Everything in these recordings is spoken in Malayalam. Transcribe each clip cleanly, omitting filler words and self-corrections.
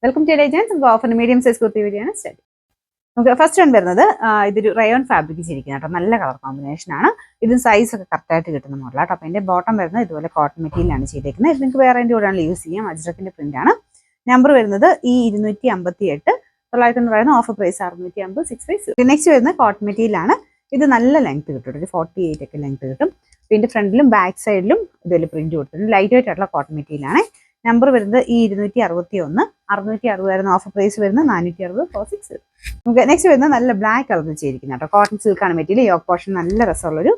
വെൽക്കം ടു ഏജൻസ്. നമുക്ക് ഓഫർ മീഡിയം സൈസ് കുർത്തി വീഡിയോയാണ് സ്റ്റാർട്ട്. നമുക്ക് ഫസ്റ്റ് വൺ വരുന്നത് ഇതൊരു റയോൺ ഫാബ്രിക് ചെയ്തിരിക്കുന്ന കേട്ടോ. നല്ല കളർ കോമ്പിനേഷൻ ആണ്. ഇത് സൈസ് ഒക്കെ കറക്റ്റായിട്ട് കിട്ടുന്ന മോഡലാണ്. അപ്പോൾ അതിന്റെ ബോട്ടം വരുന്നത് ഇതുപോലെ കോട്ടൺ മെറ്റീരിയലാണ് ചെയ്തേക്കുന്നത്. ഇത് നിങ്ങൾക്ക് വേറെ കൂടെയാണ് യൂസ് ചെയ്യാം. അജ്രക്കിന്റെ പ്രിന്റ് ആണ്. നമ്പർ വരുന്നത് ഈ 258 900 പറയുന്ന ഓഫർ പ്രൈസ് 650 6 നെക്സ്റ്റ് വരുന്നത് കോട്ടൺ മെറ്റീരിയലാണ്. ഇത് നല്ല ലെങ്ത് കിട്ടും. ഒരു 48 ഒക്കെ ലെങ്ത് കിട്ടും. ഇതിന്റെ ഫ്രണ്ടിലും ബാക്ക് സൈഡിലും ഇതുപോലെ പ്രിന്റ് കൊടുത്തിട്ടുണ്ട്. ലൈറ്റ് വെയിറ്റ് ആയിട്ടുള്ള കോട്ടൺ മെറ്റീരിയൽ ആണ്. നമ്പർ വരുന്നത് ഈ 261 660 ആയിരുന്നു. ഓഫർ പ്രൈസ് വരുന്നത് 460 46. നമുക്ക് നെക്സ്റ്റ് വരുന്നത് നല്ല ബ്ലാക്ക് കളർ ചെയ്തിരിക്കുന്ന കേട്ടോ. കോട്ടൺ സിൽക്കാണ് മെറ്റീരിയൽ. യോക്ക് പോർഷൻ നല്ല രസമുള്ളൊരു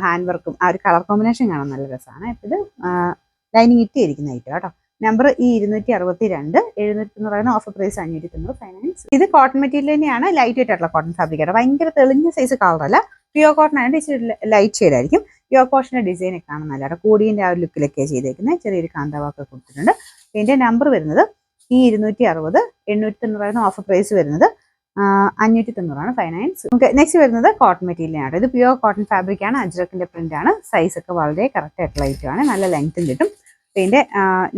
ഹാൻഡ് വർക്കും ആ ഒരു കളർ കോമ്പിനേഷൻ കാണാൻ നല്ല രസമാണ്. ഇത് ലൈനിങ് ഇട്ട് ചെയ്തിരിക്കുന്ന ഐറ്റം കേട്ടോ. നമ്പർ ഈ 262 700 പറയുന്ന ഓഫർ പ്രൈസ് 590 ഫൈനാൻസ്. ഇത് കോട്ടൺ മെറ്റീരിയൽ തന്നെയാണ്. ലൈറ്റ് വെയിറ്റ് ആയിട്ടുള്ള കോട്ടൺ ഫാബ്രിക് ആണ്. ഭയങ്കര തെളിഞ്ഞ സൈസ് കളറല്ല. പ്യൂർ കോട്ടൺ ആയതുകൊണ്ട് ഇച്ചിരി ലൈറ്റ് ഷെയ്ഡ് ആയിരിക്കും. യോക്ക് പോർഷന്റെ ഡിസൈൻ ഒക്കെ കാണാൻ നല്ല കൂടിയതിന്റെ ആ ഒരു ലുക്കിലൊക്കെ ചെയ്തേക്കുന്നത്. ചെറിയൊരു കാന്താവൊക്കെ കൊടുത്തിട്ടുണ്ട്. ഇതിന്റെ നമ്പർ വരുന്നത് ഈ 260 890 പറയുന്ന ഓഫർ പ്രൈസ് വരുന്നത് 590 ഫൈനാൻസ്. നമുക്ക് നെക്സ്റ്റ് വരുന്നത് കോട്ടൺ മെറ്റീരിയൽ ആണ്. ഇത് പ്യൂർ കോട്ടൺ ഫാബ്രിക് ആണ്. അജ്രക്കിന്റെ പ്രിന്റ് ആണ്. സൈസ് ഒക്കെ വളരെ കറക്റ്റ് ആയിട്ടുള്ള ഐറ്റം ആണ്. നല്ല ലെങ്ത്തും കിട്ടും. ഇതിന്റെ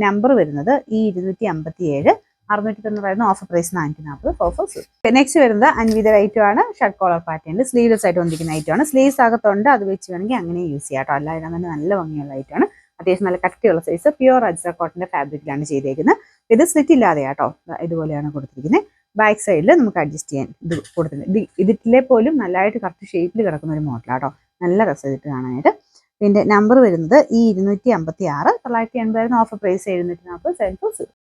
നമ്പർ വരുന്നത് ഈ 257 690 പറയുന്ന ഓഫർ പ്രൈസ് 440 ഓഫേഴ്സ്. നെക്സ്റ്റ് വരുന്നത് അൻവിത ഐറ്റം ആണ്. ഷർട്ട് കോളർ പാറ്റേണിൽ സ്ലീവ്ലെസ് ആയിട്ട് വന്നിരിക്കുന്ന ഐറ്റം ആണ്. സ്ലീവ്സ് അകത്തുണ്ട്. അത് വെച്ച് വേണമെങ്കിൽ അങ്ങനെ യൂസ് ചെയ്യാം കേട്ടോ. അല്ലാതെ തന്നെ നല്ല ഭംഗിയുള്ള ഐറ്റം ആണ്. അത്യാവശ്യം നല്ല കട്ടിയുള്ള സൈസ് പ്യൂർ അജ്ര കോട്ടന്റെ ഫാബ്രിക്കിലാണ് ചെയ്തേക്കുന്നത്. ഇത് സ്ലിറ്റ് ഇല്ലാതെ കേട്ടോ. ഇതുപോലെയാണ് കൊടുത്തിരിക്കുന്നത്. ബാക്ക് സൈഡിൽ നമുക്ക് അഡ്ജസ്റ്റ് ചെയ്യാൻ ഇത് കൊടുത്തിട്ടുണ്ട്. ഇതിലെ പോലും നല്ലതായിട്ട് കറക്റ്റ് ഷേപ്പിൽ കിടക്കുന്ന ഒരു മോഡലാട്ടോ. നല്ല രസം ഇതിട്ട് കാണാനായിട്ട്. ഇതിന്റെ നമ്പർ വരുന്നത് ഈ 256 980 ഓഫർ പ്രൈസ് 740 740.